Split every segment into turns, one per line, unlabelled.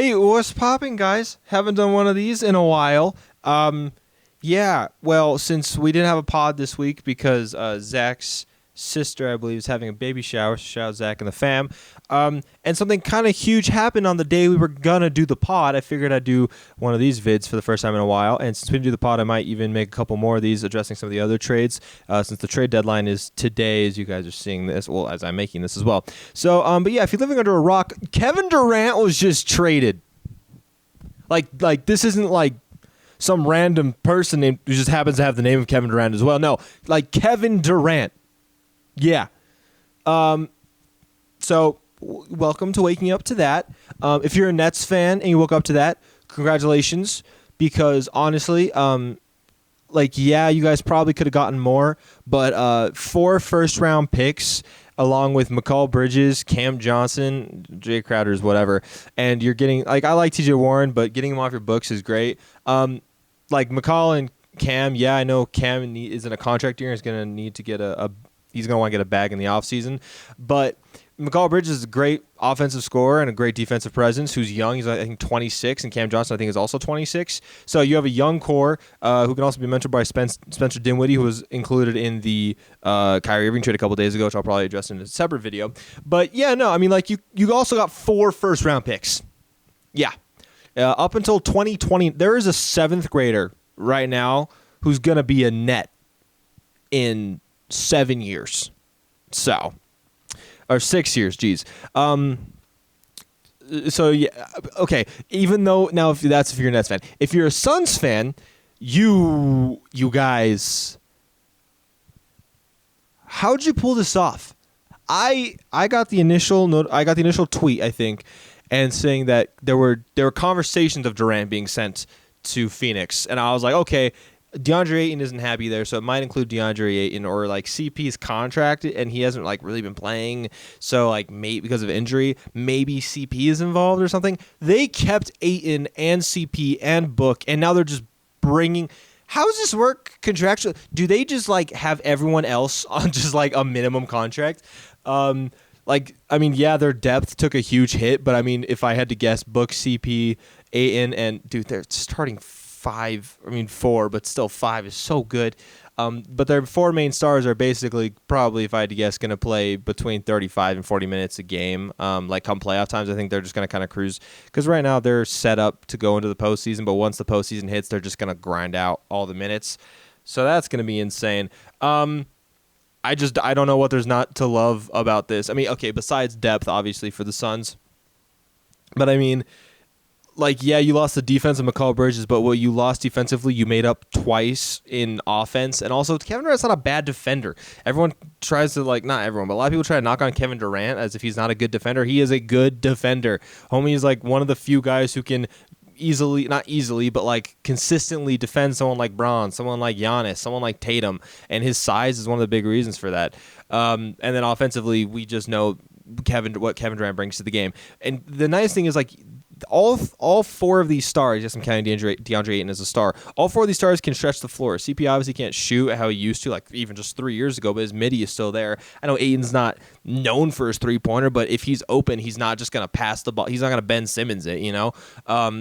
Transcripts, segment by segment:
Hey, what's popping, guys? Haven't done one of these in a while. Yeah, well, since we didn't have a pod this week because Zach's sister, I believe, is having a baby shower. Shout out Zach and the fam. And something kind of huge happened on the day we were gonna do the pod. I figured I'd do one of these vids for the first time in a while. And since we didn't do the pod, I might even make a couple more of these addressing some of the other trades. Since the trade deadline is today, as you guys are seeing this, well, as I'm making this as well. So, but yeah, if you're living under a rock, Kevin Durant was just traded. Like this isn't like some random person who just happens to have the name of Kevin Durant as well. No, like Kevin Durant. Yeah. So welcome to waking up to that. If you're a Nets fan and you woke up to that, congratulations. Because honestly, yeah, you guys probably could have gotten more, but 4 first-round picks along with McCall Bridges, Cam Johnson, Jay Crowder's, whatever, and you're getting, like, I like TJ Warren, but getting him off your books is great. Like McCall and Cam, yeah, I know Cam is in a contract year. He's going to need to get he's going to want to get a bag in the offseason. But McCall Bridges is a great offensive scorer and a great defensive presence who's young. He's, I think, 26, and Cam Johnson, I think, is also 26. So you have a young core who can also be mentored by Spencer Dinwiddie, who was included in the Kyrie Irving trade a couple days ago, which I'll probably address in a separate video. But, yeah, no, I mean, like, you also got 4 first-round picks. Yeah. Up until 2020, there is a 7th grader right now who's going to be a net in 7 years. So, or 6 years, geez. So, yeah, okay. Even though, now, if you're a Nets fan. If you're a Suns fan, you guys, how'd you pull this off? I got the initial tweet, I think, and saying that there were conversations of Durant being sent to Phoenix, and I was like, okay, DeAndre Ayton isn't happy there, so it might include DeAndre Ayton, or like CP's contract, and he hasn't like really been playing, so like maybe because of injury, maybe CP is involved or something. They kept Ayton and CP and Book, and now they're just bringing. How does this work contractually? Do they just like have everyone else on just like a minimum contract? Like, I mean, yeah, their depth took a huge hit, but I mean, if I had to guess, Book, CP, Ayton, and dude, they're starting 4, but still 5 is so good. But their 4 main stars are basically probably, if I had to guess, going to play between 35 and 40 minutes a game. Like come playoff times, I think they're just going to kind of cruise, because right now they're set up to go into the postseason, but once the postseason hits, they're just going to grind out all the minutes. So that's going to be insane. I don't know what there's not to love about this. I mean, okay, besides depth, obviously, for the Suns. But, I mean, like, yeah, you lost the defense of McCall Bridges, but what you lost defensively, you made up twice in offense. And also, Kevin Durant's not a bad defender. Everyone tries to, like, not everyone, but a lot of people try to knock on Kevin Durant as if he's not a good defender. He is a good defender. Homie is, like, one of the few guys who can not easily, but like consistently defend someone like Braun, someone like Giannis, someone like Tatum, and his size is one of the big reasons for that. And then offensively, we just know what Kevin Durant brings to the game. And the nice thing is, like, all 4 of these stars, yes, I'm counting DeAndre Ayton as a star, all 4 of these stars can stretch the floor. CP obviously can't shoot how he used to, like even just 3 years ago, but his midi is still there. I know Ayton's not known for his three-pointer, but if he's open, he's not just going to pass the ball. He's not going to Ben Simmons it, you know?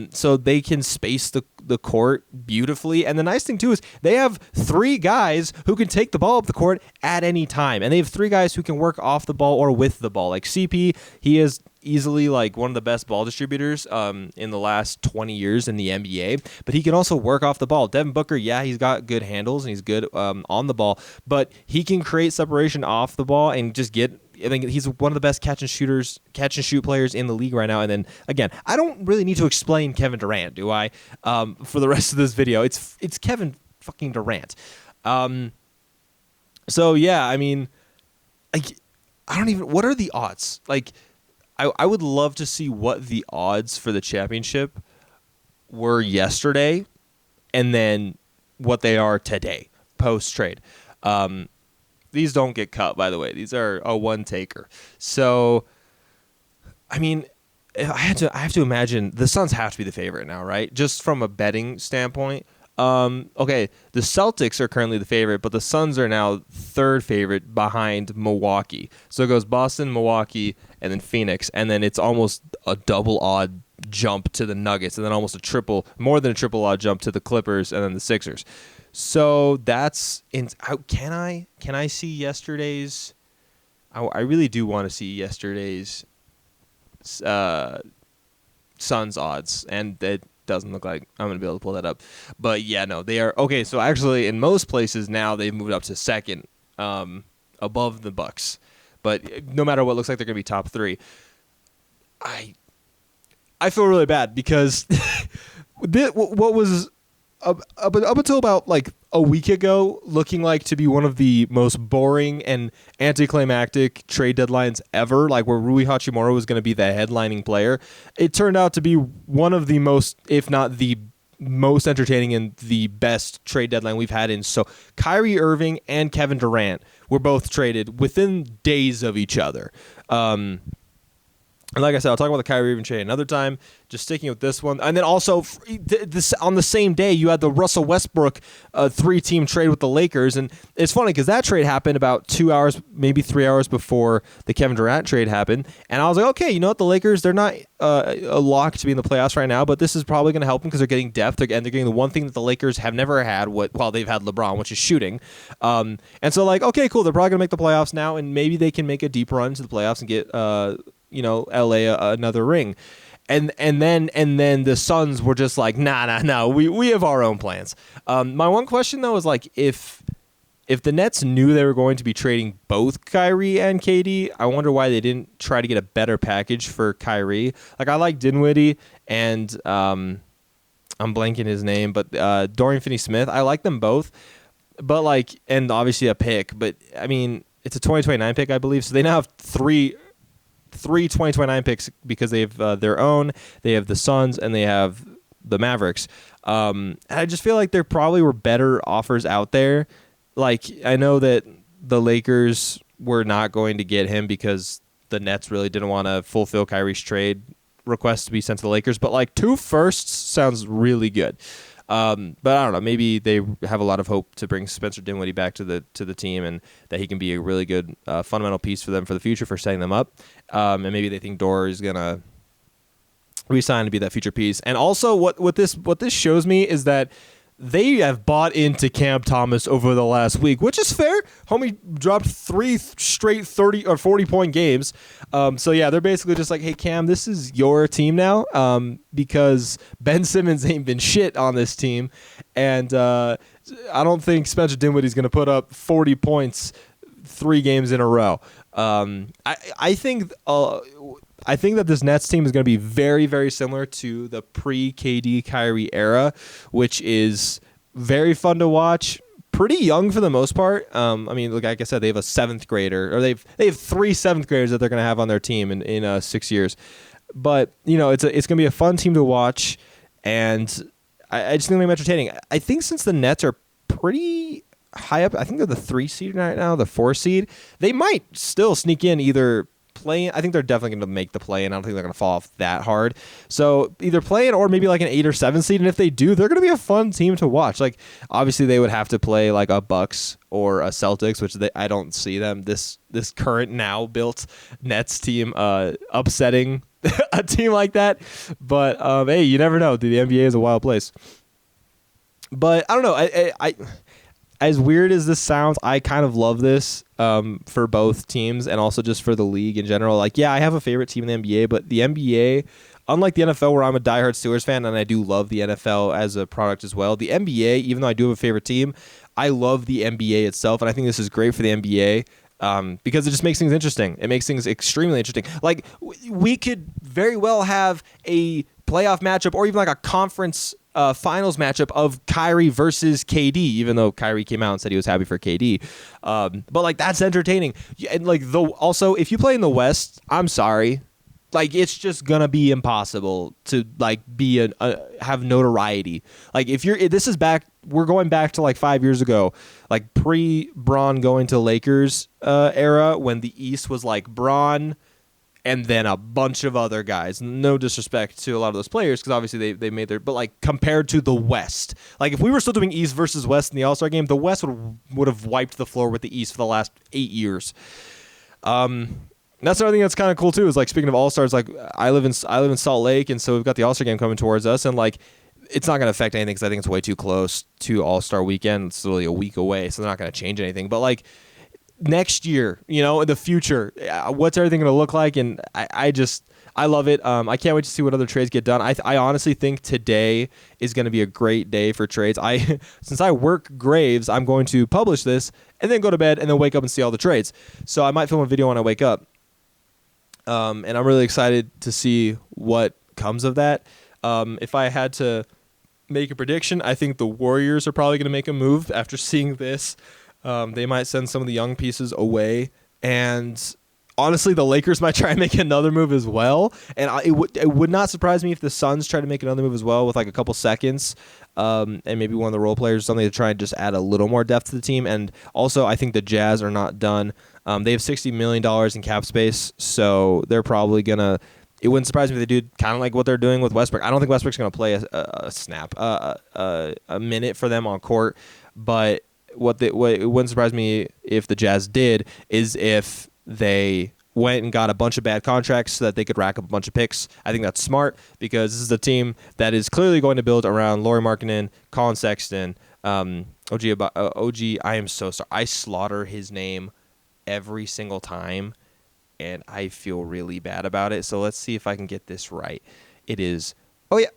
So they can space the court beautifully. And the nice thing, too, is they have 3 guys who can take the ball up the court at any time. And they have 3 guys who can work off the ball or with the ball. Like CP, he is easily like one of the best ball distributors in the last 20 years in the NBA, but he can also work off the ball. Devin Booker, yeah, he's got good handles and he's good on the ball, but he can create separation off the ball and just I think he's one of the best catch and shoot players in the league right now. And then again, I don't really need to explain Kevin Durant, do I? For the rest of this video, it's Kevin fucking Durant. So yeah, I mean, like, what are the odds? Like, I would love to see what the odds for the championship were yesterday and then what they are today, post-trade. These don't get cut, by the way. These are a one-taker. So, I mean, I have to imagine the Suns have to be the favorite now, right? Just from a betting standpoint. Okay, the Celtics are currently the favorite, but the Suns are now 3rd favorite behind Milwaukee. So it goes Boston, Milwaukee, and then Phoenix, and then it's almost a double odd jump to the Nuggets, and then almost more than a triple odd jump to the Clippers and then the Sixers. So that's can I see yesterday's? I really do want to see yesterday's Suns odds, and it doesn't look like I'm going to be able to pull that up. But yeah, no, they are okay. So actually, in most places now, they've moved up to second, above the Bucks. But no matter what, looks like they're going to be top 3. I feel really bad because what was up until about like a week ago looking like to be one of the most boring and anticlimactic trade deadlines ever, like where Rui Hachimura was going to be the headlining player, it turned out to be one of the most, if not the most entertaining and the best trade deadline we've had in. So Kyrie Irving and Kevin Durant were both traded within days of each other. And like I said, I'll talk about the Kyrie Irving trade another time, just sticking with this one. And then also, on the same day, you had the Russell Westbrook 3-team trade with the Lakers. And it's funny because that trade happened about 2 hours, maybe 3 hours before the Kevin Durant trade happened. And I was like, okay, you know what? The Lakers, they're not a lock to be in the playoffs right now, but this is probably going to help them because they're getting depth. And they're getting the one thing that the Lakers have never had while they've had LeBron, which is shooting. And so, like, okay, cool. They're probably going to make the playoffs now, and maybe they can make a deep run to the playoffs and get LA another ring. And then the Suns were just like, nah, we have our own plans. My one question though is like if the Nets knew they were going to be trading both Kyrie and KD, I wonder why they didn't try to get a better package for Kyrie. Like I like Dinwiddie and I'm blanking his name, but Dorian Finney-Smith. I like them both, but like, and obviously a pick, but I mean it's a 2029 pick, I believe. So they now have three 2029 picks because they have their own, they have the Suns, and they have the Mavericks. And I just feel like there probably were better offers out there. Like, I know that the Lakers were not going to get him because the Nets really didn't want to fulfill Kyrie's trade request to be sent to the Lakers, but like 2 firsts sounds really good. But I don't know. Maybe they have a lot of hope to bring Spencer Dinwiddie back to the team, and that he can be a really good fundamental piece for them for the future for setting them up. And maybe they think Dor is gonna resign to be that future piece. And also, what this shows me is that they have bought into Cam Thomas over the last week, which is fair. Homie dropped 3 straight 30 or 40-point games. So yeah, they're basically just like, hey Cam, this is your team now, because Ben Simmons ain't been shit on this team, and I don't think Spencer Dinwiddie's going to put up 40 points 3 games in a row. I think that this Nets team is going to be very, very similar to the pre-KD Kyrie era, which is very fun to watch. Pretty young for the most part. I mean, like I said, they have a 7th grader, or they have 3 7th graders that they're going to have on their team in 6 years. But it's going to be a fun team to watch, and I just think they're entertaining. I think since the Nets are pretty high up, I think they're the 3 seed right now, the 4 seed. They might still sneak in either play. I think they're definitely going to make the play, and I don't think they're going to fall off that hard. So either play in or maybe like an 8 or 7 seed. And if they do, they're going to be a fun team to watch. Like obviously they would have to play like a Bucks or a Celtics, which I don't see them this current now built Nets team upsetting a team like that. But hey, you never know. The NBA is a wild place. But I don't know. I as weird as this sounds, I kind of love this for both teams and also just for the league in general. Like, yeah, I have a favorite team in the NBA, but the NBA, unlike the NFL where I'm a diehard Steelers fan and I do love the NFL as a product as well, the NBA, even though I do have a favorite team, I love the NBA itself, and I think this is great for the NBA because it just makes things interesting. It makes things extremely interesting. Like, we could very well have a playoff matchup or even like a conference finals matchup of Kyrie versus KD, even though Kyrie came out and said he was happy for KD. But like that's entertaining. And like also if you play in the West, I'm sorry, like it's just gonna be impossible to like be have notoriety. Like we're going back to like 5 years ago, like pre-Bron going to Lakers era when the East was like Bron and then a bunch of other guys. No disrespect to a lot of those players, because obviously they made their... But, like, compared to the West. Like, if we were still doing East versus West in the All-Star game, the West would have wiped the floor with the East for the last 8 years. that's another thing that's kind of cool too. Is like speaking of All Stars, like I live in Salt Lake, and so we've got the All Star game coming towards us, and like it's not going to affect anything because I think it's way too close to All Star weekend. It's literally a week away, so they're not going to change anything. But like next year, in the future, what's everything going to look like? And I love it. I can't wait to see what other trades get done. I honestly think today is going to be a great day for trades. Since I work graves, I'm going to publish this and then go to bed and then wake up and see all the trades. So I might film a video when I wake up. And I'm really excited to see what comes of that. If I had to make a prediction, I think the Warriors are probably going to make a move after seeing this. They might send some of the young pieces away. And honestly, the Lakers might try and make another move as well. And it would not surprise me if the Suns try to make another move as well with like a couple seconds. And maybe one of the role players or something to try and just add a little more depth to the team. And also, I think the Jazz are not done. They have $60 million in cap space, so they're probably going to – it wouldn't surprise me if they do kind of like what they're doing with Westbrook. I don't think Westbrook's going to play a minute for them on court, but what it wouldn't surprise me if the Jazz did is if they went and got a bunch of bad contracts so that they could rack up a bunch of picks. I think that's smart because this is a team that is clearly going to build around Lauri Markkanen, Colin Sexton, OG. I am so sorry. I slaughter his name every single time, and I feel really bad about it. So let's see if I can get this right. It is Ochi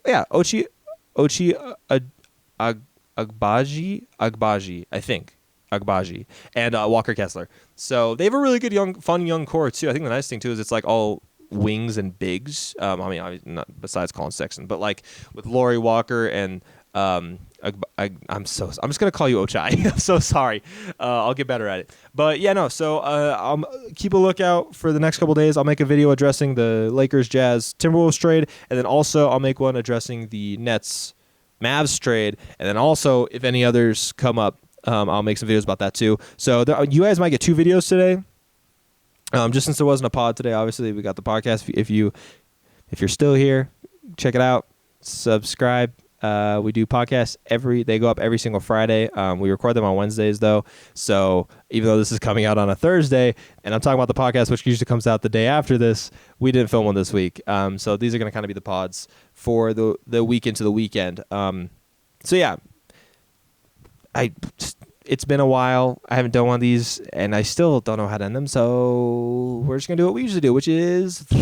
Agbaji, I think. Agbaji and Walker Kessler. So they have a really good fun young core too. I think the nice thing too is it's like all wings and bigs. I mean, obviously not besides Colin Sexton, but like with Laurie Walker and I'm just gonna call you Ochai. I'm so sorry. I'll get better at it. But yeah, no. So I'll keep a lookout for the next couple days. I'll make a video addressing the Lakers, Jazz, Timberwolves trade, and then also I'll make one addressing the Nets, Mavs trade, and then also if any others come up, I'll make some videos about that too. So you guys might get 2 videos today. Just since there wasn't a pod today, obviously we got the podcast. If you're still here, check it out. Subscribe. We do podcasts they go up every single Friday. We record them on Wednesdays though. So even though this is coming out on a Thursday and I'm talking about the podcast, which usually comes out the day after this, we didn't film one this week. So these are going to kind of be the pods for the week into the weekend. So yeah, it's been a while. I haven't done one of these and I still don't know how to end them. So we're just going to do what we usually do, which is